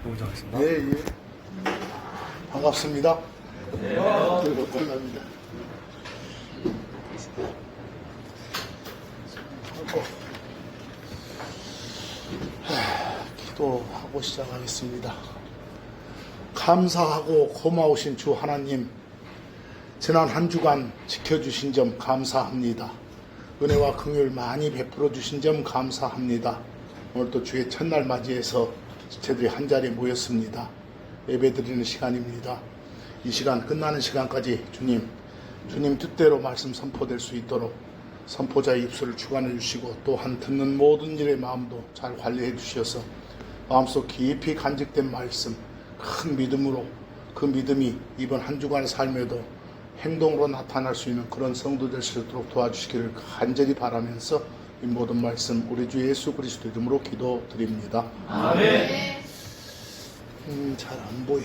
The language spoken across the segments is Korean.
너무 하겠습니다. 예, 예. 반갑습니다. 네. 반갑습니다. 기도하고 시작하겠습니다. 감사하고 고마우신 주 하나님, 지난 한 주간 지켜주신 점 감사합니다. 은혜와 긍휼 많이 베풀어 주신 점 감사합니다. 오늘 또 주의 첫날 맞이해서 저희들이 한자리에 모였습니다. 예배드리는 시간입니다. 이 시간 끝나는 시간까지 주님 뜻대로 말씀 선포될 수 있도록 선포자의 입술을 주관해 주시고, 또한 듣는 모든 일의 마음도 잘 관리해 주셔서 마음속 깊이 간직된 말씀, 큰 믿음으로 그 믿음이 이번 한 주간의 삶에도 행동으로 나타날 수 있는 그런 성도 될 수 있도록 도와주시기를 간절히 바라면서 이 모든 말씀 우리 주 예수 그리스도 이름으로 기도드립니다. 아멘. 잘 안 보여.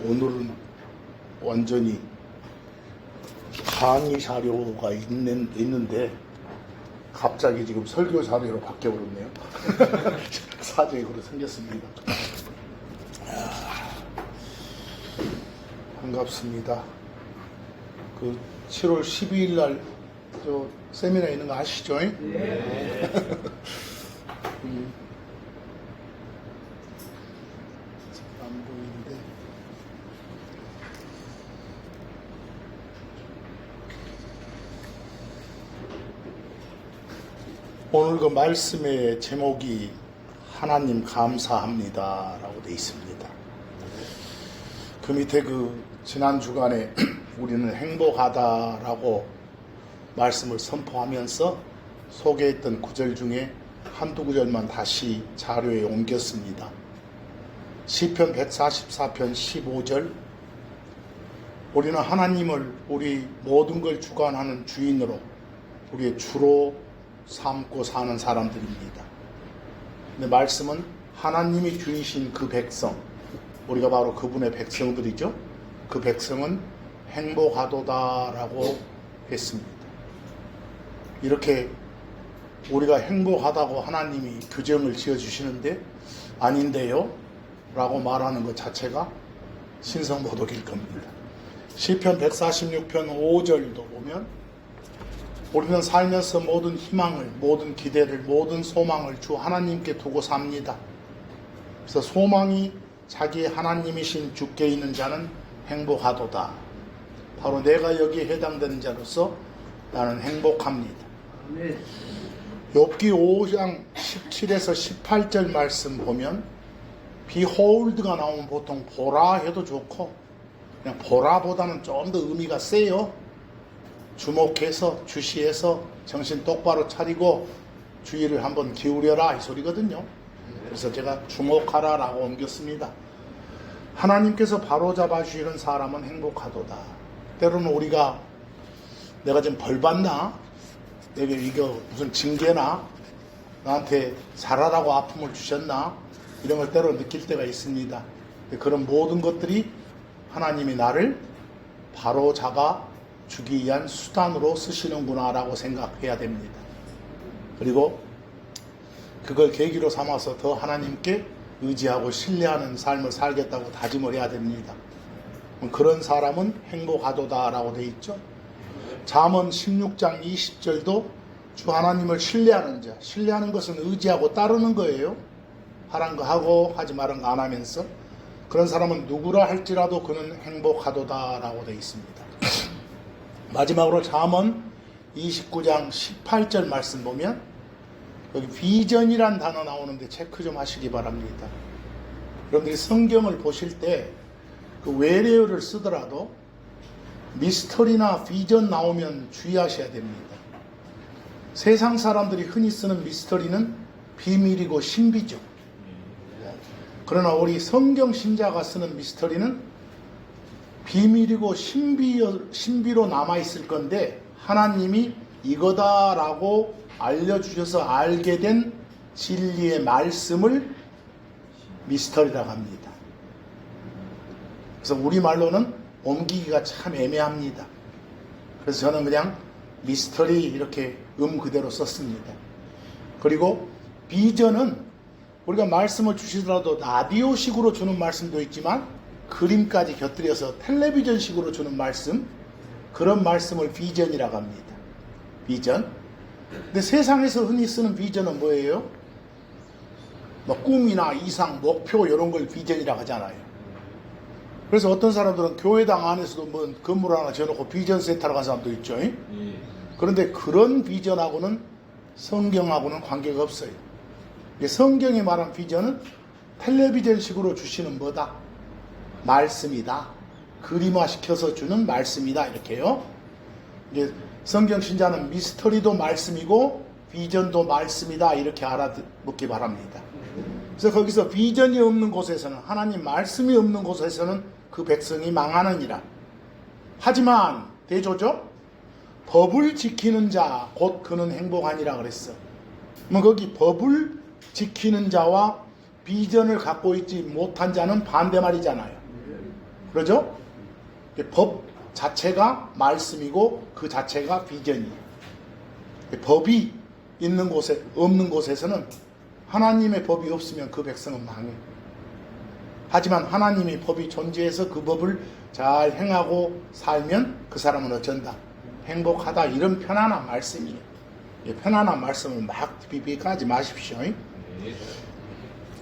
오늘은 완전히 강의 자료가 있는데 갑자기 지금 설교 자료로 바뀌어버렸네요. 사정이 그렇게 생겼습니다. 반갑습니다. 그 7월 12일 날 저 세미나 있는 거 아시죠? 네. 안 보이는데. 오늘 그 말씀의 제목이 하나님 감사합니다 라고 되어 있습니다. 그 밑에 그 지난 주간에 우리는 행복하다 라고 말씀을 선포하면서 소개했던 구절 중에 한두 구절만 다시 자료에 옮겼습니다. 시편 144편 15절, 우리는 하나님을 우리 모든 걸 주관하는 주인으로 우리의 주로 삼고 사는 사람들입니다. 근데 말씀은 하나님이 주이신 그 백성, 우리가 바로 그분의 백성들이죠. 그 백성은 행복하도다라고 했습니다. 이렇게 우리가 행복하다고 하나님이 규정을 지어주시는데 아닌데요? 라고 말하는 것 자체가 신성모독일 겁니다. 시편 146편 5절도 보면 우리는 살면서 모든 희망을, 모든 기대를, 모든 소망을 주 하나님께 두고 삽니다. 그래서 소망이 자기의 하나님이신 주께 있는 자는 행복하도다. 바로 내가 여기에 해당되는 자로서 나는 행복합니다. 욥기 5장 17에서 18절 말씀 보면 behold가 나오면 보통 보라 해도 좋고, 그냥 보라보다는 좀 더 의미가 세요. 주목해서, 주시해서 정신 똑바로 차리고 주의를 한번 기울여라 이 소리거든요. 그래서 제가 주목하라 라고 옮겼습니다. 하나님께서 바로잡아 주시는 사람은 행복하도다. 때로는 우리가 내가 지금 벌 받나? 내게 이거 무슨 징계나? 나한테 잘하라고 아픔을 주셨나? 이런 걸 때로 느낄 때가 있습니다. 그런 모든 것들이 하나님이 나를 바로잡아 주기 위한 수단으로 쓰시는구나 라고 생각해야 됩니다. 그리고 그걸 계기로 삼아서 더 하나님께 의지하고 신뢰하는 삶을 살겠다고 다짐을 해야 됩니다. 그런 사람은 행복하도다 라고 되어 있죠. 잠언 16장 20절도 주 하나님을 신뢰하는 자, 신뢰하는 것은 의지하고 따르는 거예요. 하란 거 하고 하지 말은 거 안 하면서. 그런 사람은 누구라 할지라도 그는 행복하도다 라고 되어 있습니다. 마지막으로 잠언 29장 18절 말씀 보면 여기 비전이란 단어 나오는데 체크 좀 하시기 바랍니다. 여러분들이 성경을 보실 때 그 외래어를 쓰더라도 미스터리나 비전 나오면 주의하셔야 됩니다. 세상 사람들이 흔히 쓰는 미스터리는 비밀이고 신비죠. 그러나 우리 성경 신자가 쓰는 미스터리는 비밀이고 신비로 남아있을 건데 하나님이 이거다라고 알려주셔서 알게 된 진리의 말씀을 미스터리라고 합니다. 그래서 우리말로는 옮기기가 참 애매합니다. 그래서 저는 그냥 미스터리 이렇게 그대로 썼습니다. 그리고 비전은 우리가 말씀을 주시더라도 라디오식으로 주는 말씀도 있지만 그림까지 곁들여서 텔레비전식으로 주는 말씀, 그런 말씀을 비전이라고 합니다. 비전. 근데 세상에서 흔히 쓰는 비전은 뭐예요? 뭐 꿈이나 이상, 목표 이런 걸 비전이라고 하잖아요. 그래서 어떤 사람들은 교회당 안에서도 뭐 건물 하나 지어놓고 비전 센터로 간 사람도 있죠. 그런데 그런 비전하고는 성경하고는 관계가 없어요. 성경이 말한 비전은 텔레비전식으로 주시는 뭐다? 말씀이다. 그림화시켜서 주는 말씀이다. 이렇게요. 성경 신자는 미스터리도 말씀이고 비전도 말씀이다. 이렇게 알아듣기 바랍니다. 그래서 거기서 비전이 없는 곳에서는, 하나님 말씀이 없는 곳에서는 그 백성이 망하느니라. 하지만 대조죠? 법을 지키는 자 곧 그는 행복하니라 그랬어. 뭐 거기 법을 지키는 자와 비전을 갖고 있지 못한 자는 반대 말이잖아요. 그러죠? 법 자체가 말씀이고 그 자체가 비전이에요. 법이 있는 곳에 없는 곳에서는, 하나님의 법이 없으면 그 백성은 망해요. 하지만 하나님의 법이 존재해서 그 법을 잘 행하고 살면 그 사람은 어쩐다? 행복하다. 이런 편안한 말씀이에요. 편안한 말씀을 막 비비하지 마십시오.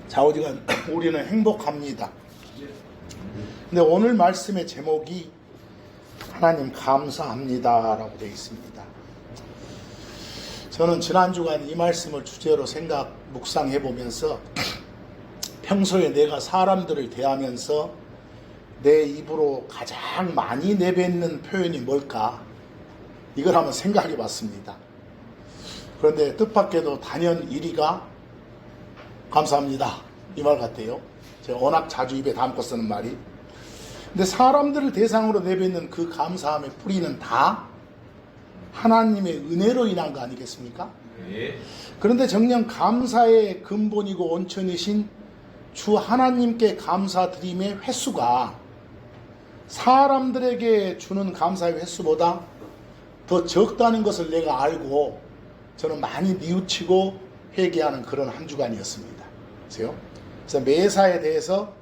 좌우지간 우리는 행복합니다. 근데 오늘 말씀의 제목이 하나님 감사합니다 라고 되어 있습니다. 저는 지난주간 이 말씀을 주제로 묵상해 보면서 평소에 내가 사람들을 대하면서 내 입으로 가장 많이 내뱉는 표현이 뭘까? 이걸 한번 생각해 봤습니다. 그런데 뜻밖에도 단연 1위가 감사합니다. 이 말 같아요. 제가 워낙 자주 입에 담고 쓰는 말이. 근데 사람들을 대상으로 내뱉는 그 감사함의 뿌리는 다 하나님의 은혜로 인한 거 아니겠습니까? 네. 그런데 정녕 감사의 근본이고 원천이신 주 하나님께 감사드림의 횟수가 사람들에게 주는 감사의 횟수보다 더 적다는 것을 내가 알고 저는 많이 뉘우치고 회개하는 그런 한 주간이었습니다. 그래서 매사에 대해서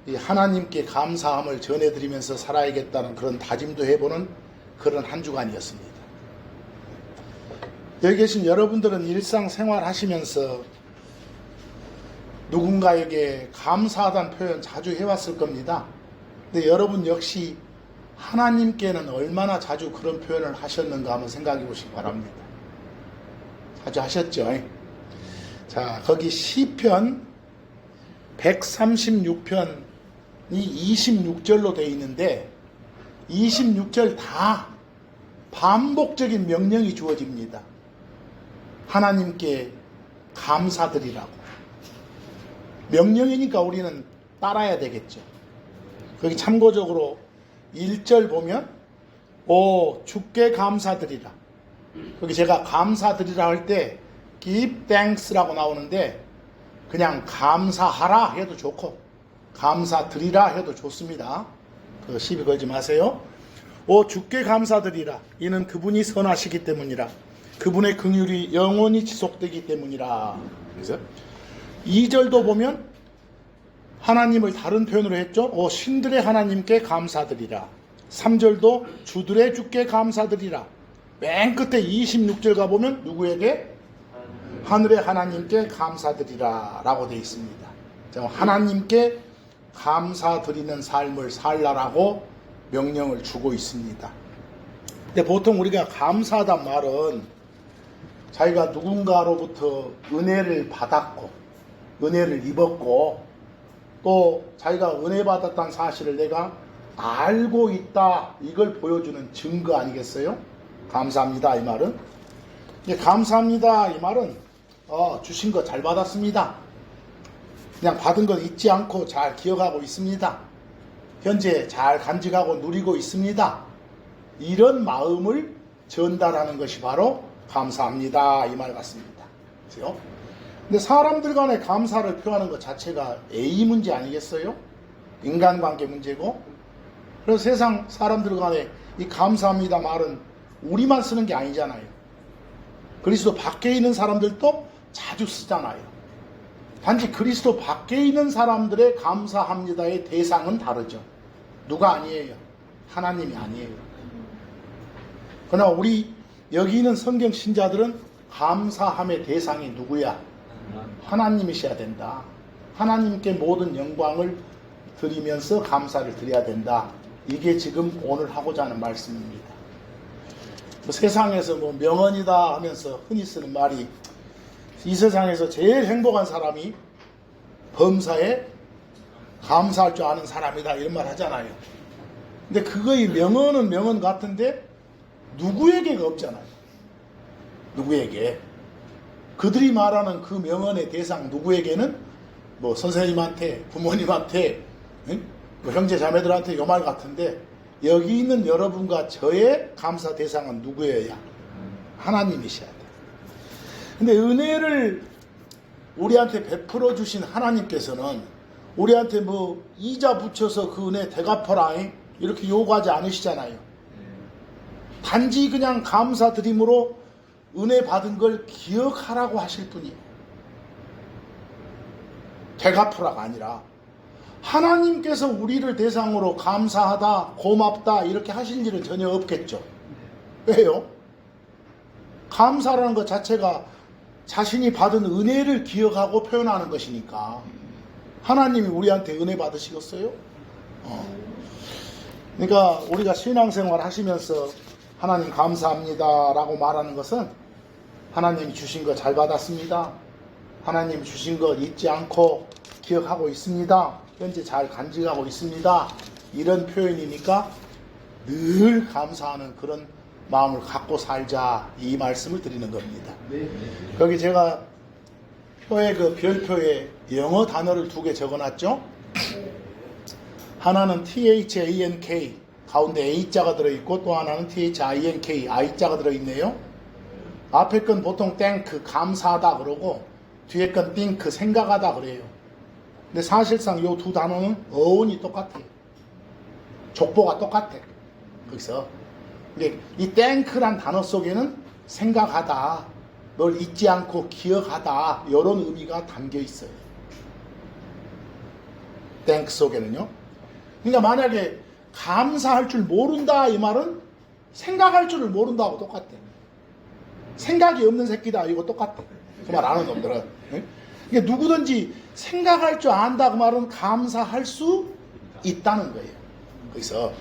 이 하나님께 감사함을 전해드리면서 살아야겠다는 그런 다짐도 해보는 그런 한 주간이었습니다. 여기 계신 여러분들은 일상생활 하시면서 누군가에게 감사하다는 표현 자주 해왔을 겁니다. 근데 여러분 역시 하나님께는 얼마나 자주 그런 표현을 하셨는가 한번 생각해 보시기 바랍니다. 자주 하셨죠? 자, 거기 시편 136편이 26절로 되어 있는데 26절 다 반복적인 명령이 주어집니다. 하나님께 감사드리라고. 명령이니까 우리는 따라야 되겠죠. 거기 참고적으로 1절 보면 주께 감사드리라. 거기 제가 감사드리라 할 때 give thanks라고 나오는데 그냥 감사하라 해도 좋고 감사드리라 해도 좋습니다. 그 시비 걸지 마세요. 주께 감사드리라. 이는 그분이 선하시기 때문이라. 그분의 긍휼이 영원히 지속되기 때문이라. 그래서 2절도 보면 하나님을 다른 표현으로 했죠. 신들의 하나님께 감사드리라. 3절도 주들의 주께 감사드리라. 맨 끝에 26절 가보면 누구에게? 하늘의 하나님께 감사드리라 라고 되어 있습니다. 하나님께 감사드리는 삶을 살라라고 명령을 주고 있습니다. 근데 보통 우리가 감사하단 말은 자기가 누군가로부터 은혜를 받았고 은혜를 입었고 또 자기가 은혜 받았다는 사실을 내가 알고 있다, 이걸 보여주는 증거 아니겠어요? 감사합니다 이 말은. 감사합니다 이 말은 주신 거 잘 받았습니다. 그냥 받은 것 잊지 않고 잘 기억하고 있습니다. 현재 잘 간직하고 누리고 있습니다. 이런 마음을 전달하는 것이 바로 감사합니다. 이 말 같습니다. 그죠? 근데 사람들 간에 감사를 표하는 것 자체가 A 문제 아니겠어요? 인간관계 문제고. 그래서 세상 사람들 간에 이 감사합니다 말은 우리만 쓰는 게 아니잖아요. 그리스도 밖에 있는 사람들도 자주 쓰잖아요. 단지 그리스도 밖에 있는 사람들의 감사합니다의 대상은 다르죠. 누가 아니에요? 하나님이 아니에요. 그러나 우리 여기 있는 성경 신자들은 감사함의 대상이 누구야? 하나님이셔야 된다. 하나님께 모든 영광을 드리면서 감사를 드려야 된다. 이게 지금 오늘 하고자 하는 말씀입니다. 세상에서 명언이다 하면서 흔히 쓰는 말이 이 세상에서 제일 행복한 사람이 범사에 감사할 줄 아는 사람이다 이런 말 하잖아요. 근데 그거의 명언은 명언 같은데 누구에게가 없잖아요. 누구에게. 그들이 말하는 그 명언의 대상 누구에게는 선생님한테, 부모님한테, 형제 자매들한테 요 말 같은데 여기 있는 여러분과 저의 감사 대상은 누구예요? 하나님이셔야 돼요. 근데 은혜를 우리한테 베풀어 주신 하나님께서는 우리한테 이자 붙여서 그 은혜 대갚아라 이렇게 요구하지 않으시잖아요. 단지 그냥 감사드림으로 은혜 받은 걸 기억하라고 하실 뿐이에요. 대갚으라가 아니라 하나님께서 우리를 대상으로 감사하다, 고맙다 이렇게 하실 일은 전혀 없겠죠. 왜요? 감사라는 것 자체가 자신이 받은 은혜를 기억하고 표현하는 것이니까. 하나님이 우리한테 은혜 받으시겠어요? 그러니까 우리가 신앙생활 하시면서 하나님 감사합니다 라고 말하는 것은 하나님이 주신 거 잘 받았습니다. 하나님 주신 것 잊지 않고 기억하고 있습니다. 현재 잘 간직하고 있습니다. 이런 표현이니까 늘 감사하는 그런 마음을 갖고 살자 이 말씀을 드리는 겁니다. 거기 제가 표에 별표에 영어 단어를 2개 적어놨죠. 하나는 THANK 가운데 A자가 들어있고 또 하나는 THINK I자가 들어있네요. 앞에 건 보통 thank 감사하다 그러고 뒤에 건 think 생각하다 그래요. 근데 사실상 이 2 단어는 어원이 똑같아요. 족보가 똑같아. 거기서 이 thank란 단어 속에는 생각하다, 널 잊지 않고 기억하다 이런 의미가 담겨 있어요. thank 속에는요. 그러니까 만약에 감사할 줄 모른다 이 말은 생각할 줄을 모른다고 똑같아. 생각이 없는 새끼다 이거 똑같아. 그 말 아는 놈들은. 그러니까 누구든지 생각할 줄 안다 그 말은 감사할 수 있다는 거예요. 그래서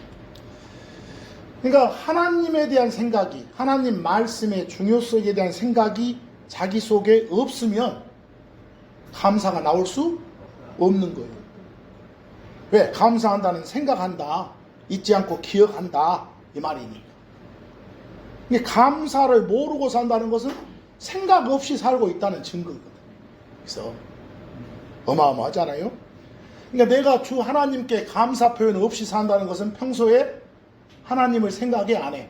그러니까 하나님에 대한 생각이, 하나님 말씀의 중요성에 대한 생각이 자기 속에 없으면 감사가 나올 수 없는 거예요. 왜? 감사한다는 생각한다, 잊지 않고 기억한다 이 말이니까. 근데 감사를 모르고 산다는 것은 생각 없이 살고 있다는 증거거든. 그래서 어마어마하잖아요. 그러니까 내가 주 하나님께 감사 표현 없이 산다는 것은 평소에 하나님을 생각이 안 해.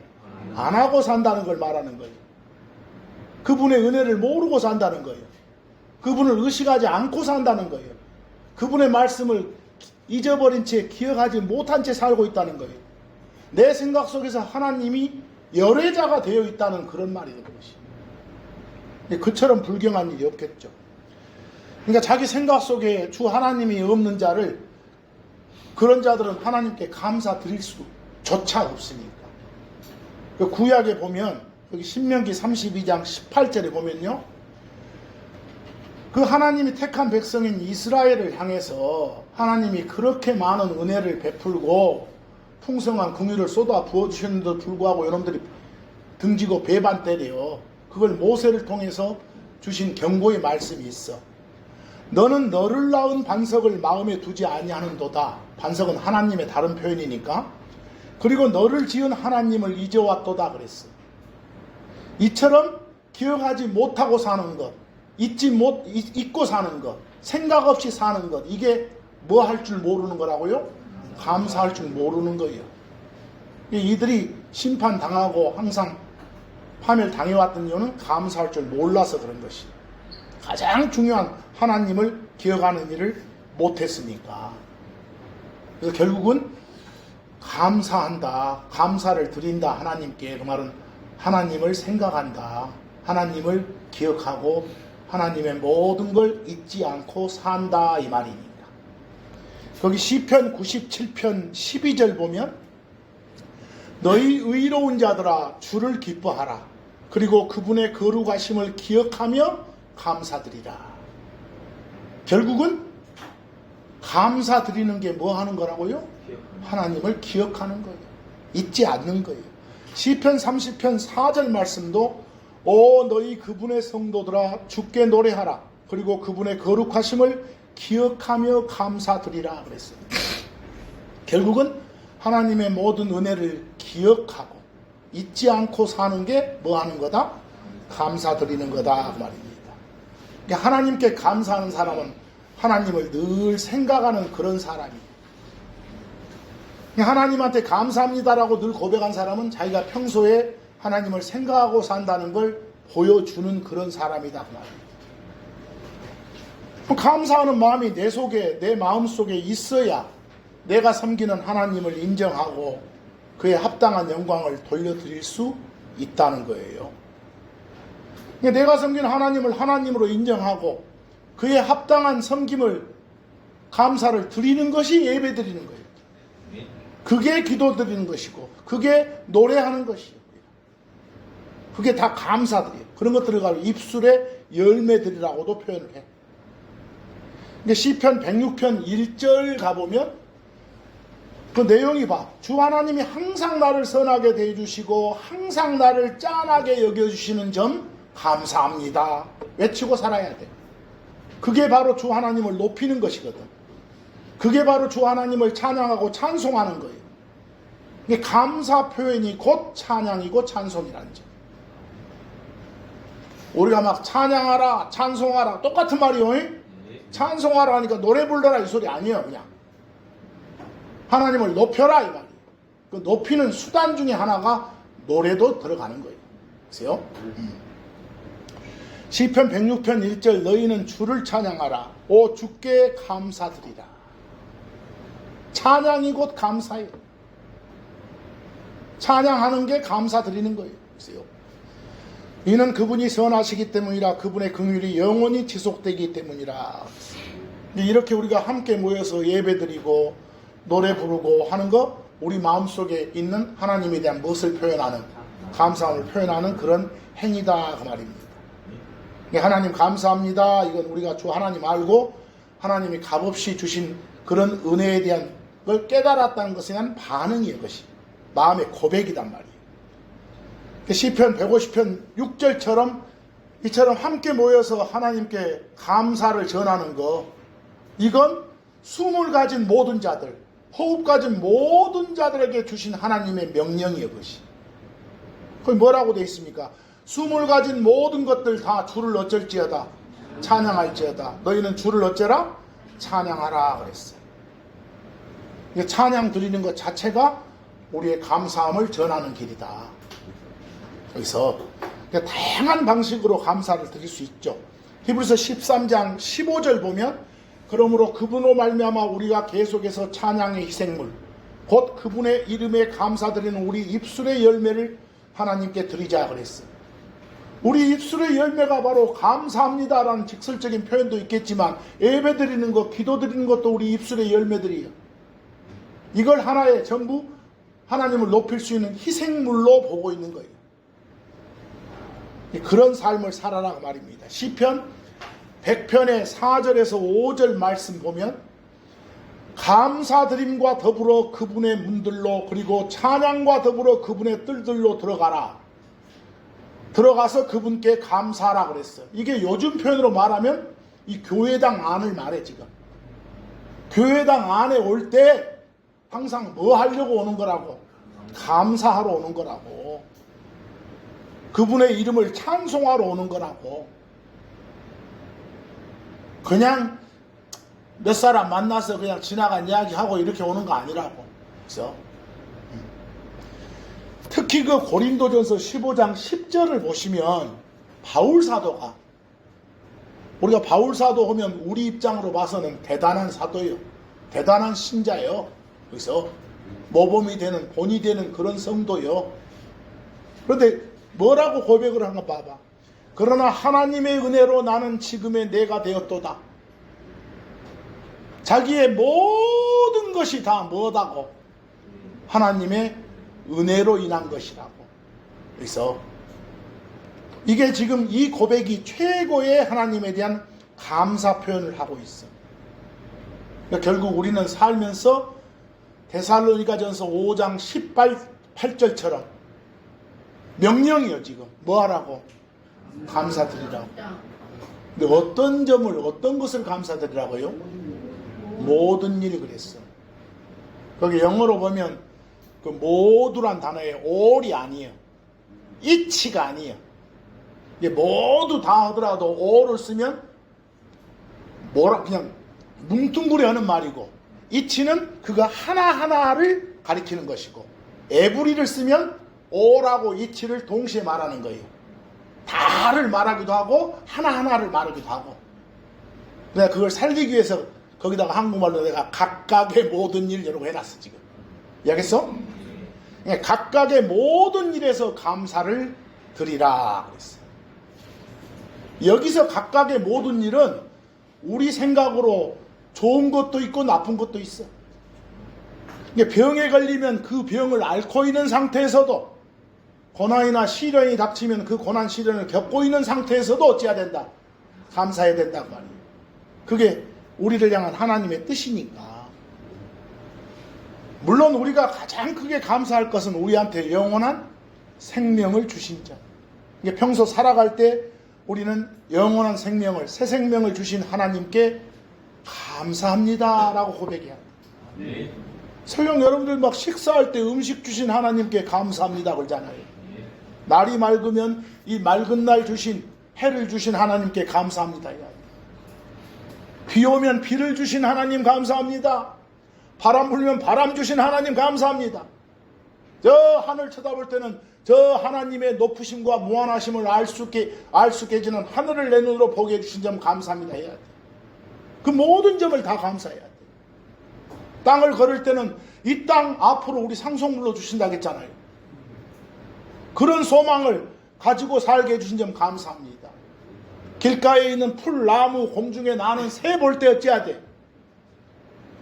안 하고 산다는 걸 말하는 거예요. 그분의 은혜를 모르고 산다는 거예요. 그분을 의식하지 않고 산다는 거예요. 그분의 말씀을 잊어버린 채 기억하지 못한 채 살고 있다는 거예요. 내 생각 속에서 하나님이 열애자가 되어 있다는 그런 말이에요. 그것이. 그처럼 불경한 일이 없겠죠. 그러니까 자기 생각 속에 주 하나님이 없는 자를, 그런 자들은 하나님께 감사드릴 수조차 없으니까. 구약에 보면 여기 신명기 32장 18절에 보면요, 그 하나님이 택한 백성인 이스라엘을 향해서 하나님이 그렇게 많은 은혜를 베풀고 풍성한 긍휼을 쏟아 부어주셨는데도 불구하고 여러분들이 등지고 배반 때려. 그걸 모세를 통해서 주신 경고의 말씀이 있어. 너는 너를 낳은 반석을 마음에 두지 아니하는도다. 반석은 하나님의 다른 표현이니까. 그리고 너를 지은 하나님을 잊어왔도다 그랬어. 이처럼 기억하지 못하고 사는 것, 잊고 사는 것, 생각 없이 사는 것. 이게 뭐 할 줄 모르는 거라고요? 감사할 줄 모르는 거예요. 이들이 심판당하고 항상 파멸당해왔던 이유는 감사할 줄 몰라서 그런 것이. 가장 중요한 하나님을 기억하는 일을 못했으니까. 그래서 결국은 감사한다, 감사를 드린다 하나님께. 그 말은 하나님을 생각한다, 하나님을 기억하고 하나님의 모든 걸 잊지 않고 산다 이 말입니다. 거기 시편 97편 12절 보면 너희 의로운 자들아 주를 기뻐하라. 그리고 그분의 거룩하심을 기억하며 감사드리라. 결국은 감사드리는 게 뭐 하는 거라고요? 하나님을 기억하는 거예요. 잊지 않는 거예요. 시편 30편 4절 말씀도 오 너희 그분의 성도들아 주께 노래하라. 그리고 그분의 거룩하심을 기억하며 감사드리라 그랬어요. 결국은 하나님의 모든 은혜를 기억하고 잊지 않고 사는 게 뭐 하는 거다? 감사드리는 거다 그 말입니다. 그러니까 하나님께 감사하는 사람은 하나님을 늘 생각하는 그런 사람이에요. 하나님한테 감사합니다라고 늘 고백한 사람은 자기가 평소에 하나님을 생각하고 산다는 걸 보여주는 그런 사람이다 그 말입니다. 감사하는 마음이 내 속에, 내 마음 속에 있어야 내가 섬기는 하나님을 인정하고 그에 합당한 영광을 돌려드릴 수 있다는 거예요. 내가 섬기는 하나님을 하나님으로 인정하고 그에 합당한 섬김을, 감사를 드리는 것이 예배 드리는 거예요. 그게 기도 드리는 것이고 그게 노래하는 것이에요. 그게 다 감사드려요. 그런 것들을 가지고 입술에 열매들이라고도 표현을 해. 근데 시편 106편 1절 가보면 그 내용이 봐. 주 하나님이 항상 나를 선하게 대해주시고 항상 나를 짠하게 여겨주시는 점 감사합니다. 외치고 살아야 돼. 그게 바로 주 하나님을 높이는 것이거든. 그게 바로 주 하나님을 찬양하고 찬송하는 거예요. 이게 감사 표현이 곧 찬양이고 찬송이라는 점. 우리가 막 찬양하라, 찬송하라 똑같은 말이요. 찬송하라 하니까 노래 불러라 이 소리 아니에요. 그냥 하나님을 높여라 이 말이에요. 그 높이는 수단 중에 하나가 노래도 들어가는 거예요. 보세요. 시편 106편 1절 너희는 주를 찬양하라. 오 주께 감사드리라. 찬양이 곧 감사예요. 찬양하는 게 감사드리는 거예요. 보세요. 이는 그분이 선하시기 때문이라. 그분의 긍휼이 영원히 지속되기 때문이라. 이렇게 우리가 함께 모여서 예배드리고 노래 부르고 하는 거 우리 마음속에 있는 하나님에 대한 무엇을 표현하는, 감사함을 표현하는 그런 행위다 그 말입니다. 하나님 감사합니다. 이건 우리가 주 하나님 알고 하나님이 값없이 주신 그런 은혜에 대한 걸 깨달았다는 것에 대한 반응이에요. 그것이 마음의 고백이단 말이에요. 시편 150편 6절처럼 이처럼 함께 모여서 하나님께 감사를 전하는 거, 이건 숨을 가진 모든 자들, 호흡 가진 모든 자들에게 주신 하나님의 명령이에요. 그것이. 거기 뭐라고 되어 있습니까? 숨을 가진 모든 것들 다 주를 어쩔지어다 찬양할지어다. 너희는 주를 어째라? 찬양하라 그랬어요. 찬양 드리는 것 자체가 우리의 감사함을 전하는 길이다. 여기서 다양한 방식으로 감사를 드릴 수 있죠. 히브리서 13장 15절 보면 그러므로 그분으로 말미암아 우리가 계속해서 찬양의 희생물 곧 그분의 이름에 감사드리는 우리 입술의 열매를 하나님께 드리자 그랬어요. 우리 입술의 열매가 바로 감사합니다라는 직설적인 표현도 있겠지만 예배 드리는 것, 기도 드리는 것도 우리 입술의 열매들이에요. 이걸 하나의 전부 하나님을 높일 수 있는 희생물로 보고 있는 거예요. 그런 삶을 살아라 말입니다. 시편 100편의 4절에서 5절 말씀 보면 감사드림과 더불어 그분의 문들로 그리고 찬양과 더불어 그분의 뜰들로 들어가서 그분께 감사하라 그랬어요. 이게 요즘 표현으로 말하면 이 교회당 안을 말해. 지금 교회당 안에 올 때 항상 뭐 하려고 오는 거라고? 감사하러 오는 거라고. 그분의 이름을 찬송하러 오는 거라고. 그냥 몇 사람 만나서 그냥 지나간 이야기하고 이렇게 오는 거 아니라고. 그래서 특히 그 고린도전서 15장 10절을 보시면 바울 사도가, 우리가 바울 사도 하면 우리 입장으로 봐서는 대단한 사도예요. 대단한 신자예요. 그래서 모범이 되는, 본이 되는 그런 성도요. 그런데 뭐라고 고백을 하는가 봐봐. 그러나 하나님의 은혜로 나는 지금의 내가 되었도다. 자기의 모든 것이 다 뭐다고? 하나님의 은혜로 인한 것이라고. 그래서 이게 지금 이 고백이 최고의 하나님에 대한 감사 표현을 하고 있어. 그러니까 결국 우리는 살면서 데살로니가전서 5장 18절처럼 명령이요. 지금 뭐 하라고? 감사드리라고. 근데 어떤 점을, 어떤 것을 감사드리라고요? 모든 일이 그랬어. 거기 영어로 보면 그 모두란 단어에 all이 아니에요. each가 아니에요. 이게 모두 다 하더라도 all을 쓰면 뭐라 그냥 뭉뚱그려 하는 말이고, each는 그거 하나하나를 가리키는 것이고, every를 쓰면 all하고 each를 동시에 말하는 거예요. 다를 말하기도 하고 하나하나를 말하기도 하고. 내가 그걸 살리기 위해서 거기다가 한국말로 내가 각각의 모든 일 이라고 해놨어. 지금 이해하겠어? 각각의 모든 일에서 감사를 드리라 그랬어. 여기서 각각의 모든 일은 우리 생각으로 좋은 것도 있고 나쁜 것도 있어. 병에 걸리면 그 병을 앓고 있는 상태에서도, 고난이나 시련이 닥치면 그 고난 시련을 겪고 있는 상태에서도 어찌해야 된다? 감사해야 된단 말이에요. 그게 우리를 향한 하나님의 뜻이니까. 물론 우리가 가장 크게 감사할 것은 우리한테 영원한 생명을 주신 자. 이게 평소 살아갈 때 우리는 영원한 생명을, 새 생명을 주신 하나님께 감사합니다라고 고백해야 합니다. 네. 설령 여러분들 막 식사할 때 음식 주신 하나님께 감사합니다 그러잖아요. 날이 맑으면 이 맑은 날 주신, 해를 주신 하나님께 감사합니다. 비 오면 비를 주신 하나님 감사합니다. 바람 불면 바람 주신 하나님 감사합니다. 저 하늘 쳐다볼 때는 저 하나님의 높으심과 무한하심을 알 수 있게 해주는 하늘을 내 눈으로 보게 해주신 점 감사합니다 해야 돼. 그 모든 점을 다 감사해야 돼. 땅을 걸을 때는 이 땅 앞으로 우리 상속물로 주신다고 했잖아요. 그런 소망을 가지고 살게 해주신 점 감사합니다. 길가에 있는 풀, 나무, 공중에 나는 새 볼 때 어찌해야 돼?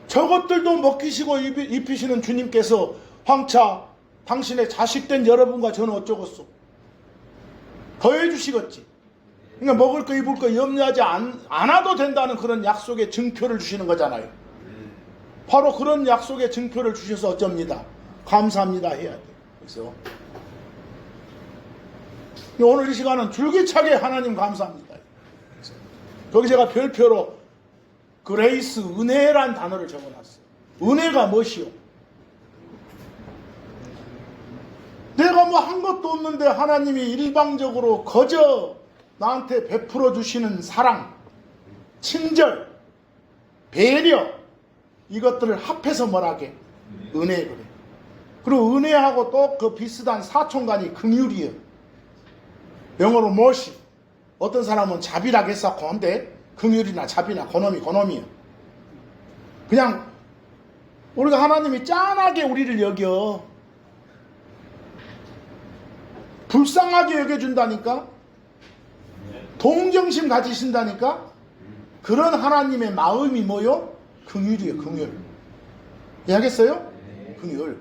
저것들도 먹히시고 입히시는 주님께서 황차 당신의 자식된 여러분과 저는 어쩌겠소? 더해 주시겠지. 그러니까 먹을 거 입을 거 염려하지 않아도 된다는 그런 약속의 증표를 주시는 거잖아요. 바로 그런 약속의 증표를 주셔서 어쩝니다? 감사합니다 해야 돼. 그래서 오늘 이 시간은 줄기차게 하나님 감사합니다. 거기 제가 별표로 그레이스, 은혜란 단어를 적어놨어요. 은혜가 무엇이요? 내가 뭐 한 것도 없는데 하나님이 일방적으로 거저 나한테 베풀어 주시는 사랑, 친절, 배려, 이것들을 합해서 뭐라게? 은혜 그래. 그리고 은혜하고 또 그 비슷한 사촌간이 긍휼이에요. 영어로 mercy. 어떤 사람은 자비라고 했었고 한데 긍휼이나 자비나 그놈이에요. 그냥 우리가 하나님이 짠하게 우리를 여겨 불쌍하게 여겨준다니까, 동정심 가지신다니까. 그런 하나님의 마음이 뭐요? 긍휼이에요. 긍휼. 이해하겠어요? 긍휼.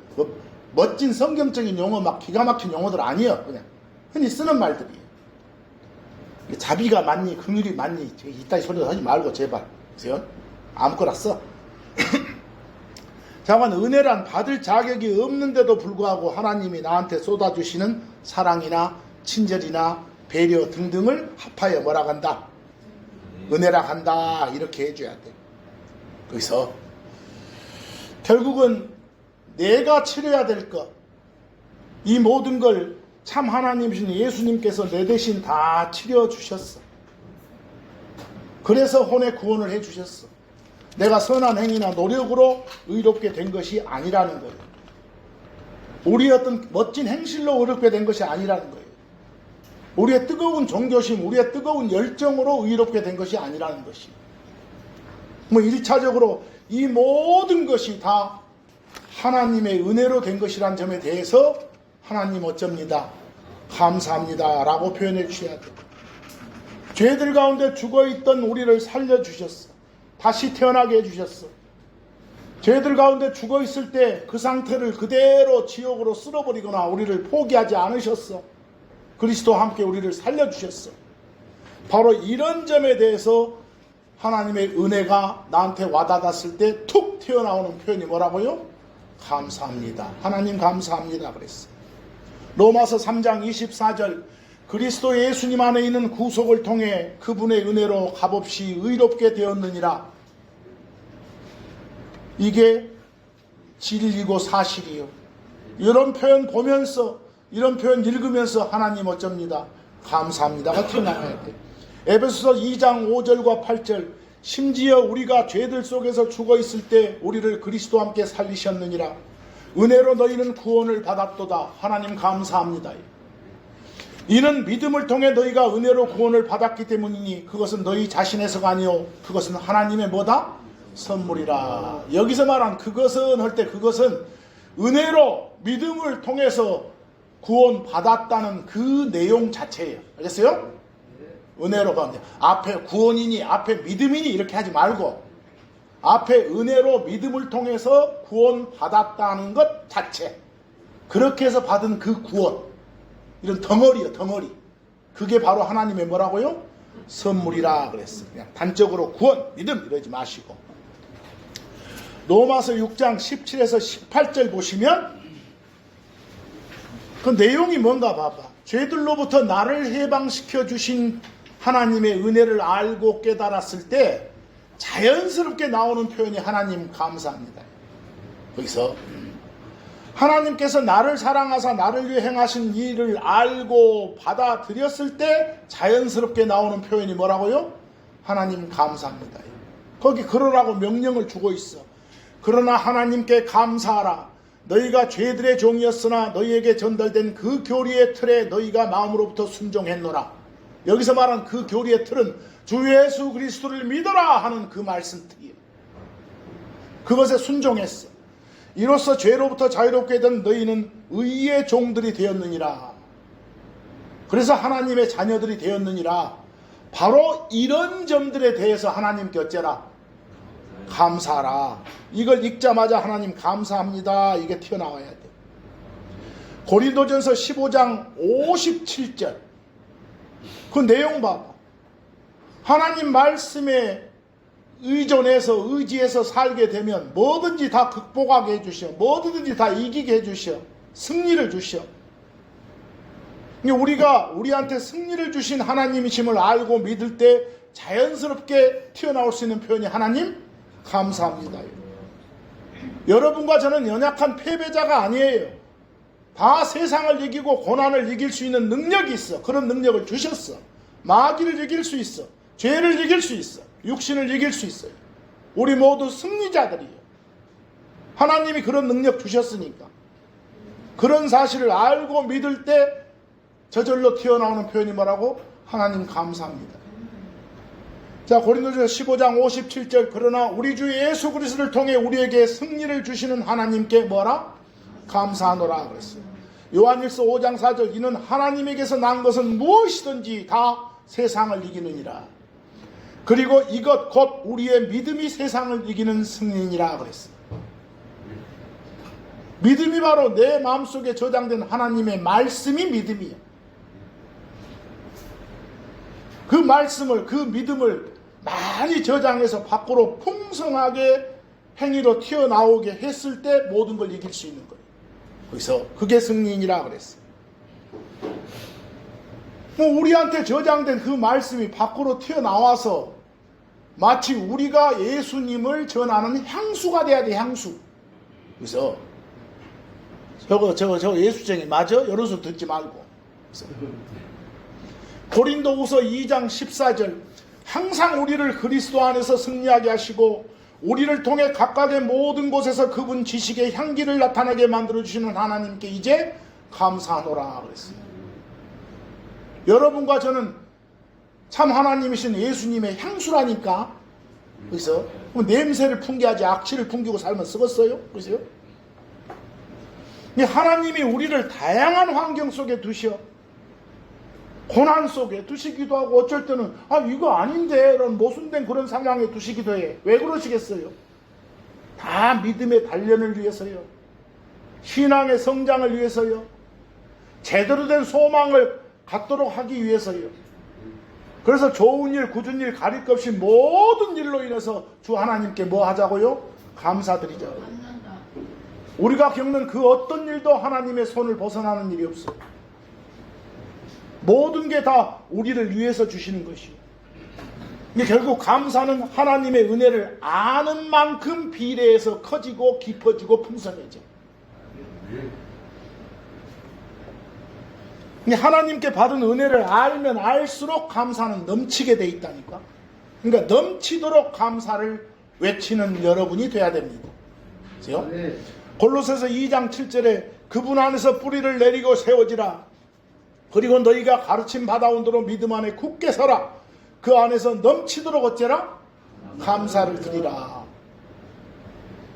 멋진 성경적인 용어, 막 기가 막힌 용어들 아니에요. 그냥 흔히 쓰는 말들이에요. 자비가 맞니? 긍휼이 맞니? 이따위 소리 하지 말고 제발. 그래서 아무거나 써. 자관 은혜란 받을 자격이 없는데도 불구하고 하나님이 나한테 쏟아주시는 사랑이나 친절이나 배려 등등을 합하여 뭐라 한다? 은혜라 한다. 이렇게 해줘야 돼. 그래서 결국은 내가 치러야 될 것, 이 모든 걸 참 하나님이신 예수님께서 내 대신 다 치러주셨어. 그래서 혼의 구원을 해주셨어. 내가 선한 행위나 노력으로 의롭게 된 것이 아니라는 거예요. 우리의 어떤 멋진 행실로 의롭게 된 것이 아니라는 거예요. 우리의 뜨거운 종교심, 우리의 뜨거운 열정으로 의롭게 된 것이 아니라는 것이. 뭐 1차적으로 이 모든 것이 다 하나님의 은혜로 된 것이란 점에 대해서 하나님 어쩝니다. 감사합니다 라고 표현해 주셔야 돼요. 죄들 가운데 죽어있던 우리를 살려주셨어. 다시 태어나게 해주셨어. 죄들 가운데 죽어있을 때 그 상태를 그대로 지옥으로 쓸어버리거나 우리를 포기하지 않으셨어. 그리스도와 함께 우리를 살려주셨어. 바로 이런 점에 대해서 하나님의 은혜가 나한테 와닿았을 때 툭 튀어나오는 표현이 뭐라고요? 감사합니다. 하나님 감사합니다 그랬어. 로마서 3장 24절 그리스도 예수님 안에 있는 구속을 통해 그분의 은혜로 값없이 의롭게 되었느니라. 이게 진리고 사실이요. 이런 표현 보면서 이런 표현 읽으면서 하나님 어쩝니다. 감사합니다가 튀어나와야 돼. 에베소서 2장 5절과 8절 심지어 우리가 죄들 속에서 죽어있을 때 우리를 그리스도와 함께 살리셨느니라. 은혜로 너희는 구원을 받았도다. 하나님 감사합니다. 이는 믿음을 통해 너희가 은혜로 구원을 받았기 때문이니 그것은 너희 자신에서가 아니요 그것은 하나님의 뭐다? 선물이라. 여기서 말한 그것은 할 때 그것은 은혜로 믿음을 통해서 구원 받았다는 그 내용 자체예요. 알겠어요? 은혜로 가는데 앞에 구원이니 앞에 믿음이니 이렇게 하지 말고 앞에 은혜로 믿음을 통해서 구원 받았다는 것 자체. 그렇게 해서 받은 그 구원. 이런 덩어리요, 덩어리. 그게 바로 하나님의 뭐라고요? 선물이라 그랬어요. 그냥 단적으로 구원, 믿음 이러지 마시고. 로마서 6장 17에서 18절 보시면 그 내용이 뭔가 봐봐. 죄들로부터 나를 해방시켜 주신 하나님의 은혜를 알고 깨달았을 때 자연스럽게 나오는 표현이 하나님 감사합니다. 거기서 하나님께서 나를 사랑하사 나를 위해 행하신 일을 알고 받아들였을 때 자연스럽게 나오는 표현이 뭐라고요? 하나님 감사합니다. 거기 그러라고 명령을 주고 있어. 그러나 하나님께 감사하라. 너희가 죄들의 종이었으나 너희에게 전달된 그 교리의 틀에 너희가 마음으로부터 순종했노라. 여기서 말한 그 교리의 틀은 주 예수 그리스도를 믿어라 하는 그 말씀 틀이에요. 그것에 순종했어. 이로써 죄로부터 자유롭게 된 너희는 의의 종들이 되었느니라. 그래서 하나님의 자녀들이 되었느니라. 바로 이런 점들에 대해서 하나님께 어째라? 감사하라. 이걸 읽자마자 하나님 감사합니다. 이게 튀어나와야 돼. 고린도전서 15장 57절. 그 내용 봐봐. 하나님 말씀에 의존해서 의지해서 살게 되면 뭐든지 다 극복하게 해주셔. 뭐든지 다 이기게 해주셔. 승리를 주셔. 우리가 우리한테 승리를 주신 하나님이심을 알고 믿을 때 자연스럽게 튀어나올 수 있는 표현이 하나님 감사합니다. 여러분과 저는 연약한 패배자가 아니에요. 다 세상을 이기고 고난을 이길 수 있는 능력이 있어. 그런 능력을 주셨어. 마귀를 이길 수 있어. 죄를 이길 수 있어. 육신을 이길 수 있어요. 우리 모두 승리자들이에요. 하나님이 그런 능력 주셨으니까. 그런 사실을 알고 믿을 때 저절로 튀어나오는 표현이 뭐라고? 하나님 감사합니다. 자, 고린도전서 15장 57절 그러나 우리 주 예수 그리스도를 통해 우리에게 승리를 주시는 하나님께 뭐라? 감사하노라 그랬어요. 요한일서 5장 4절 이는 하나님에게서 난 것은 무엇이든지 다 세상을 이기느니라. 그리고 이것 곧 우리의 믿음이 세상을 이기는 승리니라 그랬어요. 믿음이 바로 내 마음속에 저장된 하나님의 말씀이 믿음이에요. 그 말씀을, 그 믿음을 많이 저장해서 밖으로 풍성하게 행위로 튀어나오게 했을 때 모든 걸 이길 수 있는 거예요. 그래서 그게 승리니라 그랬어요. 우리한테 저장된 그 말씀이 밖으로 튀어나와서 마치 우리가 예수님을 전하는 향수가 돼야 돼, 향수. 그래서 저거 예수쟁이 맞아? 여러 소 듣지 말고. 고린도후서 2장 14절 항상 우리를 그리스도 안에서 승리하게 하시고 우리를 통해 각각의 모든 곳에서 그분 지식의 향기를 나타나게 만들어주시는 하나님께 이제 감사하노라 그랬어요. 여러분과 저는 참 하나님이신 예수님의 향수라니까. 그래서 냄새를 풍기하지 악취를 풍기고 살면 썩었어요. 그래서요. 하나님이 우리를 다양한 환경 속에 두셔 고난 속에 두시기도 하고 어쩔 때는 이거 아닌데 이런 모순된 그런 상황에 두시기도 해. 왜 그러시겠어요? 다 믿음의 단련을 위해서요. 신앙의 성장을 위해서요. 제대로 된 소망을 갖도록 하기 위해서요. 그래서 좋은 일, 굳은 일 가릴 것 없이 모든 일로 인해서 주 하나님께 뭐 하자고요? 감사드리자고요. 우리가 겪는 그 어떤 일도 하나님의 손을 벗어나는 일이 없어요. 모든 게 다 우리를 위해서 주시는 것이요. 결국 감사는 하나님의 은혜를 아는 만큼 비례해서 커지고 깊어지고 풍성해져. 하나님께 받은 은혜를 알면 알수록 감사는 넘치게 돼 있다니까. 그러니까 넘치도록 감사를 외치는 여러분이 돼야 됩니다. 그죠? 골로새서 2장 7절에 그분 안에서 뿌리를 내리고 세워지라. 그리고 너희가 가르침 받아온 대로 믿음 안에 굳게 서라. 그 안에서 넘치도록 어째라? 감사를 드리라.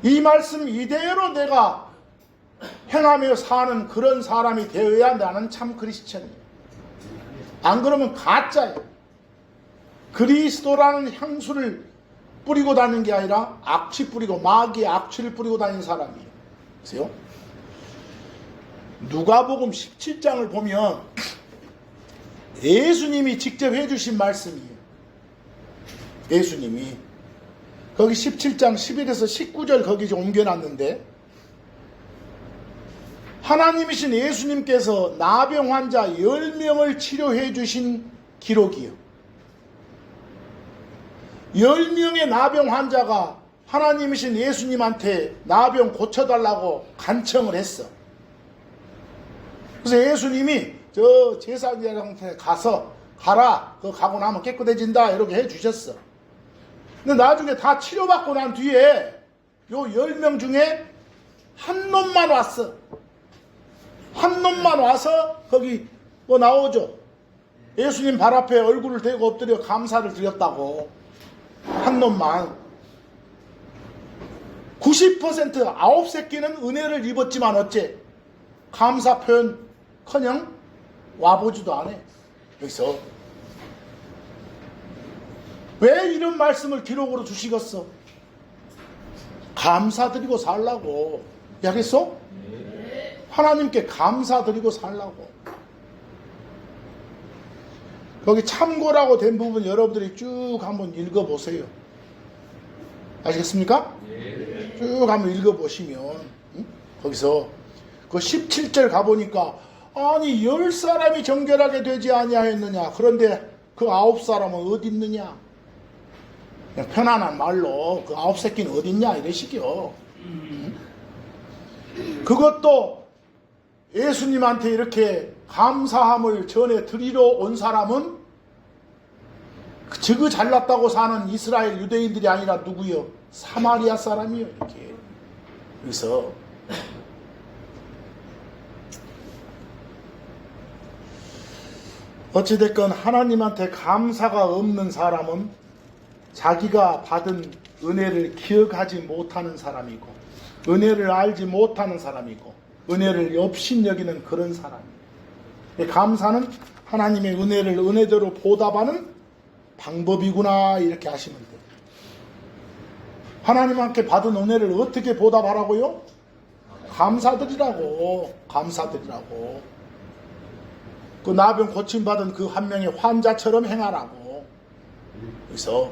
이 말씀 이대로 내가 행하며 사는 그런 사람이 되어야 나는 참 크리스천이에요. 안 그러면 가짜예요. 그리스도라는 향수를 뿌리고 다니는 게 아니라 악취 뿌리고 마귀의 악취를 뿌리고 다니는 사람이에요. 보세요. 누가복음 17장을 보면 예수님이 직접 해주신 말씀이에요. 예수님이 거기 17장 11에서 19절 거기 좀 옮겨놨는데 하나님이신 예수님께서 나병 환자 10명을 치료해 주신 기록이요. 10명의 나병 환자가 하나님이신 예수님한테 나병 고쳐달라고 간청을 했어. 그래서 예수님이 저 제사장한테 가라. 그거 가고 나면 깨끗해진다. 이렇게 해주셨어. 근데 나중에 다 치료받고 난 뒤에 요 10명 중에 한 놈만 왔어. 한 놈만 와서 거기 뭐 나오죠. 예수님 발 앞에 얼굴을 대고 엎드려 감사를 드렸다고. 한 놈만. 90% 아홉 새끼는 은혜를 입었지만 어째 감사 표현커녕 와보지도 않아. 여기서 왜 이런 말씀을 기록으로 주시겠어? 감사드리고 살라고. 알겠어? 하나님께 감사드리고 살라고. 거기 참고라고 된 부분 여러분들이 쭉 한번 읽어보세요. 아시겠습니까? 쭉 한번 읽어보시면 거기서 그 17절 가보니까 아니 10사람이 정결하게 되지 아니하였느냐. 그런데 그 9사람은 어디 있느냐. 그냥 편안한 말로 그 9새끼는 어디 있냐 이러시기요. 그것도 예수님한테 이렇게 감사함을 전해 드리러 온 사람은 지그 잘났다고 사는 이스라엘 유대인들이 아니라 누구요? 사마리아 사람이요. 이렇게. 그래서 어찌됐건 하나님한테 감사가 없는 사람은 자기가 받은 은혜를 기억하지 못하는 사람이고 은혜를 알지 못하는 사람이고 은혜를 업신여기는 그런 사람이에요. 감사는 하나님의 은혜를 은혜대로 보답하는 방법이구나 이렇게 하시면 돼요. 하나님께 받은 은혜를 어떻게 보답하라고요? 감사드리라고. 감사드리라고. 그 나병 고침받은 그 한 명의 환자처럼 행하라고. 그래서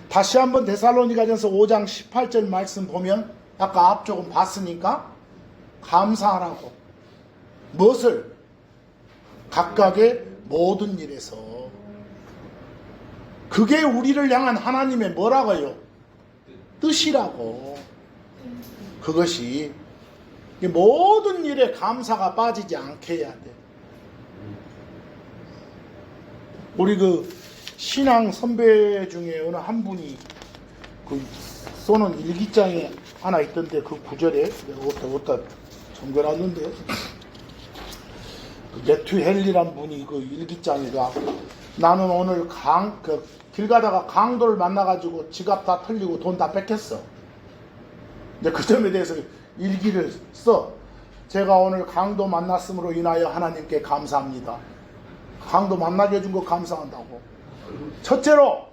다시 한번 데살로니가전서 5장 18절 말씀 보면 아까 앞 조금 봤으니까 감사하라고. 무엇을? 각각의 모든 일에서. 그게 우리를 향한 하나님의 뭐라고요? 뜻이라고. 그것이 모든 일에 감사가 빠지지 않게 해야 돼. 우리 그 신앙 선배 중에 어느 한 분이 그 써놓은 일기장이 하나 있던데 그 구절에 내가 어디다 정겨놨는데 매튜 헨리란 분이 그 일기장이가 나는 오늘 길 가다가 강도를 만나가지고 지갑 다 털리고 돈 다 뺏겼어. 이제 그 점에 대해서 일기를 써. 제가 오늘 강도 만났음으로 인하여 하나님께 감사합니다. 강도 만나게 해준 거 감사한다고. 첫째로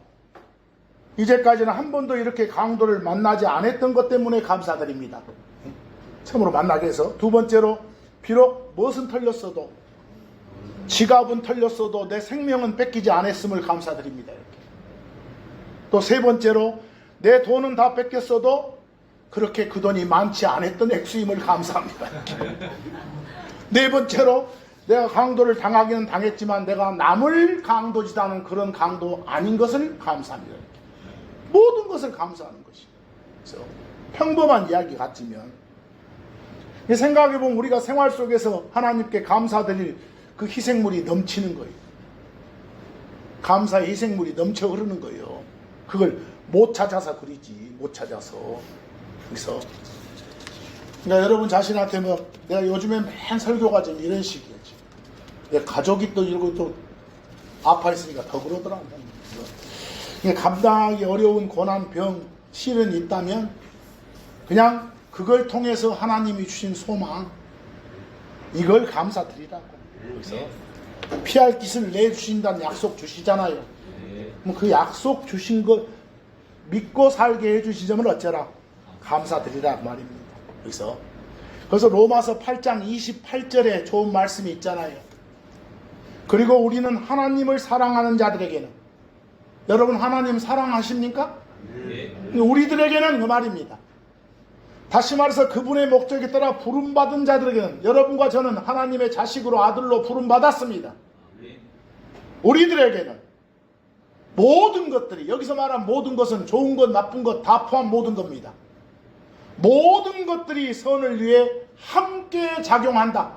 이제까지는 한 번도 이렇게 강도를 만나지 않았던 것 때문에 감사드립니다. 처음으로 만나게 해서. 두 번째로 비록 무엇은 털렸어도 지갑은 털렸어도 내 생명은 뺏기지 않았음을 감사드립니다. 이렇게. 또 세 번째로 내 돈은 다 뺏겼어도 그렇게 그 돈이 많지 않았던 액수임을 감사합니다. 이렇게. 네 번째로 내가 강도를 당하기는 당했지만 내가 남을 강도지다는 그런 강도 아닌 것을 감사합니다. 이렇게. 모든 것을 감사하는 것이. 그래서 평범한 이야기 같지만 생각해보면 우리가 생활 속에서 하나님께 감사드릴 그 희생물이 넘치는 거예요. 감사의 희생물이 넘쳐 흐르는 거예요. 그걸 못 찾아서 그러지. 못 찾아서. 그래서 그러니까 여러분 자신한테 뭐 내가 요즘에 맨 설교가 좀 이런 식이었지. 내 가족이 또 이러고 또 아파 있으니까 더 그러더라고. 감당하기 어려운 고난, 병, 실은 있다면 그냥 그걸 통해서 하나님이 주신 소망 이걸 감사드리라고. 그래서 피할 깃을 내주신다는 약속 주시잖아요. 그 약속 주신 것 믿고 살게 해주신 점을 어쩌라? 감사드리라 그 말입니다. 그래서 로마서 8장 28절에 좋은 말씀이 있잖아요. 그리고 우리는 하나님을 사랑하는 자들에게는, 여러분 하나님 사랑하십니까? 우리들에게는 그 말입니다. 다시 말해서 그분의 목적에 따라 부름받은 자들에게는, 여러분과 저는 하나님의 자식으로 아들로 부름받았습니다. 우리들에게는 모든 것들이, 여기서 말한 모든 것은 좋은 것 나쁜 것 다 포함 모든 겁니다. 모든 것들이 선을 위해 함께 작용한다.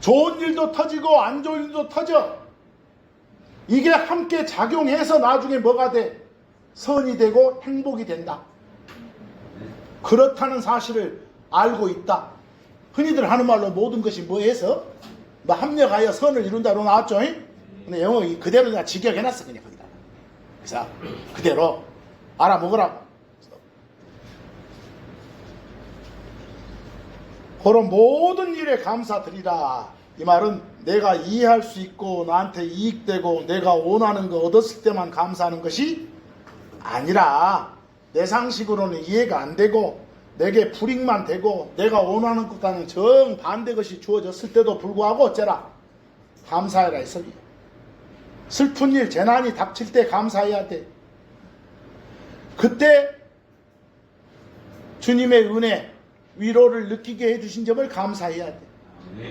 좋은 일도 터지고 안 좋은 일도 터져. 이게 함께 작용해서 나중에 뭐가 돼? 선이 되고 행복이 된다. 그렇다는 사실을 알고 있다. 흔히들 하는 말로 모든 것이 뭐해서? 뭐 합력하여 선을 이룬다로 나왔죠. 근데 영어 그대로 내가 직역해놨어. 그냥 거기다. 그래서 그대로 알아먹으라고. 그런 모든 일에 감사드리라. 이 말은 내가 이해할 수 있고 나한테 이익되고 내가 원하는 거 얻었을 때만 감사하는 것이 아니라 내 상식으로는 이해가 안 되고 내게 불이익만 되고 내가 원하는 것과는 정반대 것이 주어졌을 때도 불구하고 어쩌라? 감사해라 이 소리야. 슬픈 일, 재난이 닥칠 때 감사해야 돼. 그때 주님의 은혜, 위로를 느끼게 해주신 점을 감사해야 돼.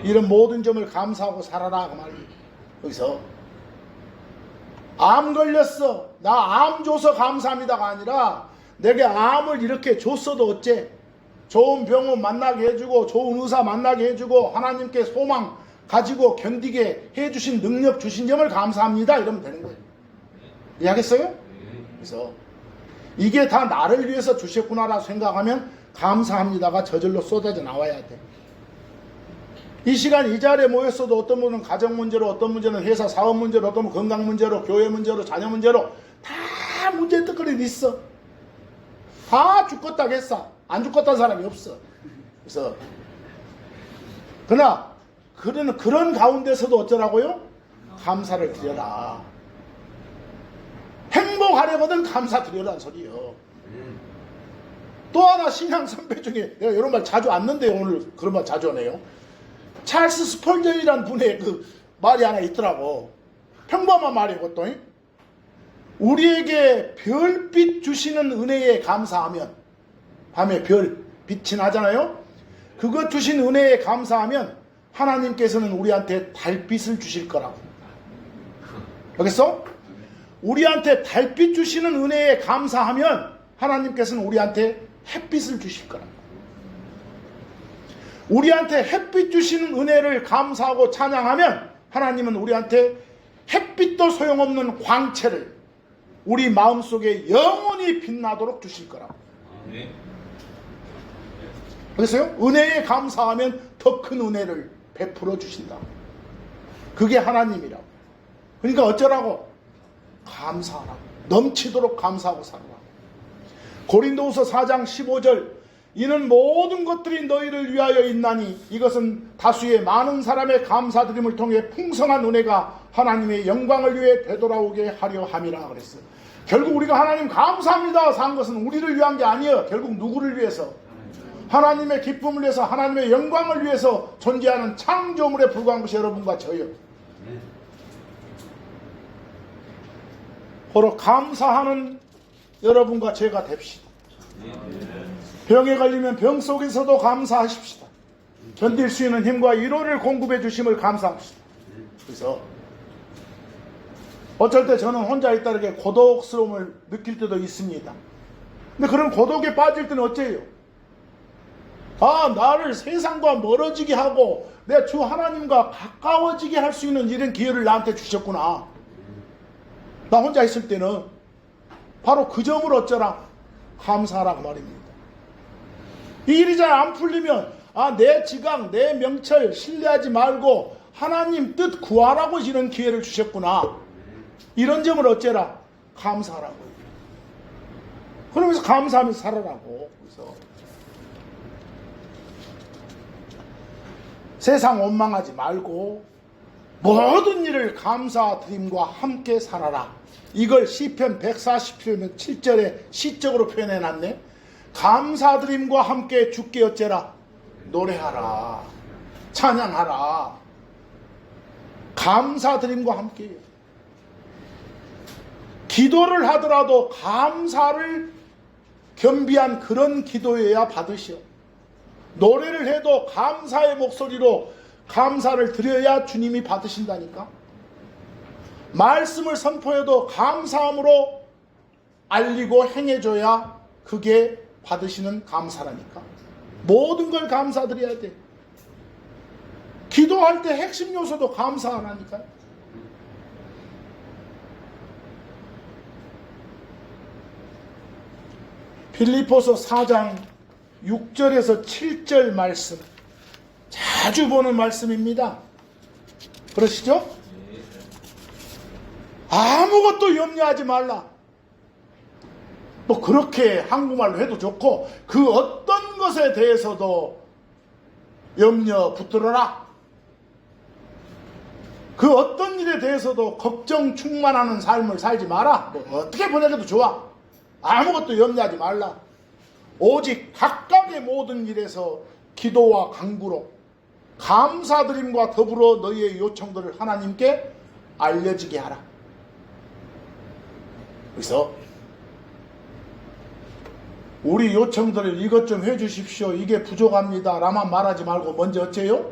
이런 모든 점을 감사하고 살아라 그 말이에요. 여기서 암 걸렸어, 나 암 줘서 감사합니다가 아니라 내게 암을 이렇게 줬어도 어째? 좋은 병원 만나게 해주고 좋은 의사 만나게 해주고 하나님께 소망 가지고 견디게 해주신 능력 주신 점을 감사합니다 이러면 되는 거예요. 이해하겠어요? 그래서 이게 다 나를 위해서 주셨구나라 생각하면 감사합니다가 저절로 쏟아져 나와야 돼. 이 시간 이 자리에 모였어도 어떤 분은 가정 문제로, 어떤 문제는 회사 사업 문제로, 어떤 분은 건강 문제로, 교회 문제로, 자녀 문제로 다 문제 뜻거리 있어. 다 죽겠다겠어. 안 죽겠다는 사람이 없어. 그래서 그러나 그런 가운데서도 어쩌라고요? 감사를 드려라. 행복하려거든 감사드려라는 소리요. 또 하나 신앙 선배 중에 내가 이런 말 자주 안 는데 오늘 그런 말 자주 하네요. 찰스 스펄전이라는 분의 그 말이 하나 있더라고. 평범한 말이고 또 우리에게 별빛 주시는 은혜에 감사하면, 밤에 별 빛이 나잖아요. 그것 주신 은혜에 감사하면 하나님께서는 우리한테 달빛을 주실 거라고. 알겠어? 우리한테 달빛 주시는 은혜에 감사하면 하나님께서는 우리한테 햇빛을 주실 거라고. 우리한테 햇빛 주시는 은혜를 감사하고 찬양하면 하나님은 우리한테 햇빛도 소용없는 광채를, 우리 마음속에 영원히 빛나도록 주실 거라고. 그래서요, 은혜에 감사하면 더 큰 은혜를 베풀어 주신다. 그게 하나님이라고. 그러니까 어쩌라고? 감사하라고. 넘치도록 감사하고 살아라. 고린도후서 4장 15절, 이는 모든 것들이 너희를 위하여 있나니 이것은 다수의 많은 사람의 감사드림을 통해 풍성한 은혜가 하나님의 영광을 위해 되돌아오게 하려 함이라 그랬어요. 결국 우리가 하나님 감사합니다 산 것은 우리를 위한 게 아니에요. 결국 누구를 위해서? 하나님의 기쁨을 위해서, 하나님의 영광을 위해서 존재하는 창조물에 불과한 것이 여러분과 저요. 바로 감사하는 여러분과 제가 됩시다. 병에 걸리면 병 속에서도 감사하십시다. 견딜 수 있는 힘과 위로를 공급해 주심을 감사합시다. 그래서 어쩔 때 저는 혼자 있다 이렇게 고독스러움을 느낄 때도 있습니다. 근데 그런 고독에 빠질 때는 어째요? 나를 세상과 멀어지게 하고 내 주 하나님과 가까워지게 할 수 있는 이런 기회를 나한테 주셨구나. 나 혼자 있을 때는 바로 그 점을 어쩌라? 감사하라고 말입니다. 이 일이 잘 안 풀리면 내 지강, 내 명철 신뢰하지 말고 하나님 뜻 구하라고 이런 기회를 주셨구나. 이런 점을 어째라? 감사하라고. 그러면서 감사하면서 살아라고. 그래서 세상 원망하지 말고 모든 일을 감사드림과 함께 살아라. 이걸 시편 140편 7절에 시적으로 표현해놨네. 감사드림과 함께 주께 어째라? 노래하라. 찬양하라. 감사드림과 함께. 기도를 하더라도 감사를 겸비한 그런 기도여야 받으시오. 노래를 해도 감사의 목소리로 감사를 드려야 주님이 받으신다니까. 말씀을 선포해도 감사함으로 알리고 행해줘야 그게 받으시는 감사라니까. 모든 걸 감사드려야 돼. 기도할 때 핵심 요소도 감사하라니까요. 빌립보서 4장 6절에서 7절 말씀, 자주 보는 말씀입니다. 그러시죠? 아무것도 염려하지 말라. 뭐 그렇게 한국말로 해도 좋고, 그 어떤 것에 대해서도 염려 붙들어라. 그 어떤 일에 대해서도 걱정 충만하는 삶을 살지 마라. 뭐 어떻게 보내도 좋아. 아무것도 염려하지 말라. 오직 각각의 모든 일에서 기도와 간구로 감사드림과 더불어 너희의 요청들을 하나님께 알려지게 하라. 그래서 우리 요청들을 이것 좀 해주십시오, 이게 부족합니다 라만 말하지 말고 먼저 어째요?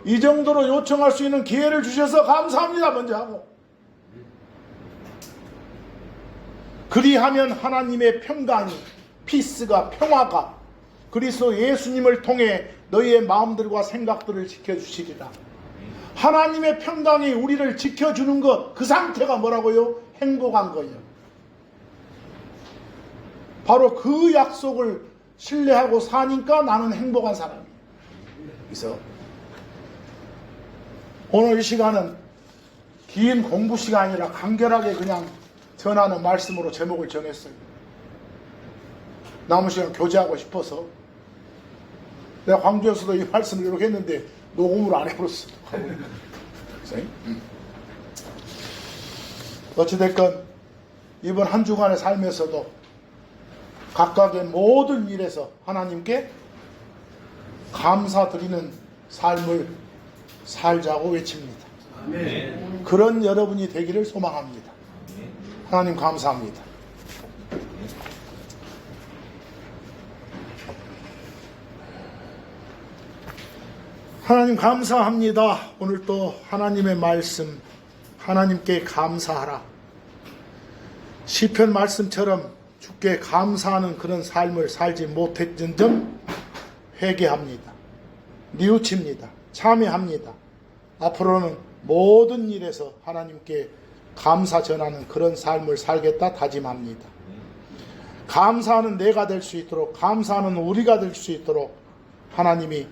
이 정도로 요청할 수 있는 기회를 주셔서 감사합니다 먼저 하고, 그리하면 하나님의 평강이, 피스가, 평화가 그리스도 예수님을 통해 너희의 마음들과 생각들을 지켜주시리라. 하나님의 평강이 우리를 지켜주는 것, 그 상태가 뭐라고요? 행복한 거예요. 바로 그 약속을 신뢰하고 사니까 나는 행복한 사람이에요. 그래서 오늘 이 시간은 긴 공부 시간이라 간결하게 그냥 전하는 말씀으로 제목을 정했어요. 남은 시간 교제하고 싶어서. 내가 광주에서도 이 말씀을 이렇게 했는데 녹음을 안 해버렸어. 어찌됐건 이번 한 주간의 삶에서도 각각의 모든 일에서 하나님께 감사드리는 삶을 살자고 외칩니다. 아멘. 그런 여러분이 되기를 소망합니다. 하나님 감사합니다. 하나님 감사합니다. 오늘 또 하나님의 말씀, 하나님께 감사하라. 시편 말씀처럼 주께 감사하는 그런 삶을 살지 못했던 점 회개합니다. 뉘우칩니다. 참회합니다. 앞으로는 모든 일에서 하나님께 감사 전하는 그런 삶을 살겠다 다짐합니다. 감사하는 내가 될 수 있도록, 감사하는 우리가 될 수 있도록 하나님이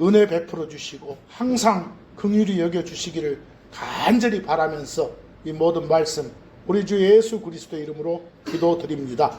은혜 베풀어 주시고 항상 긍휼히 여겨 주시기를 간절히 바라면서 이 모든 말씀 우리 주 예수 그리스도 이름으로 기도드립니다.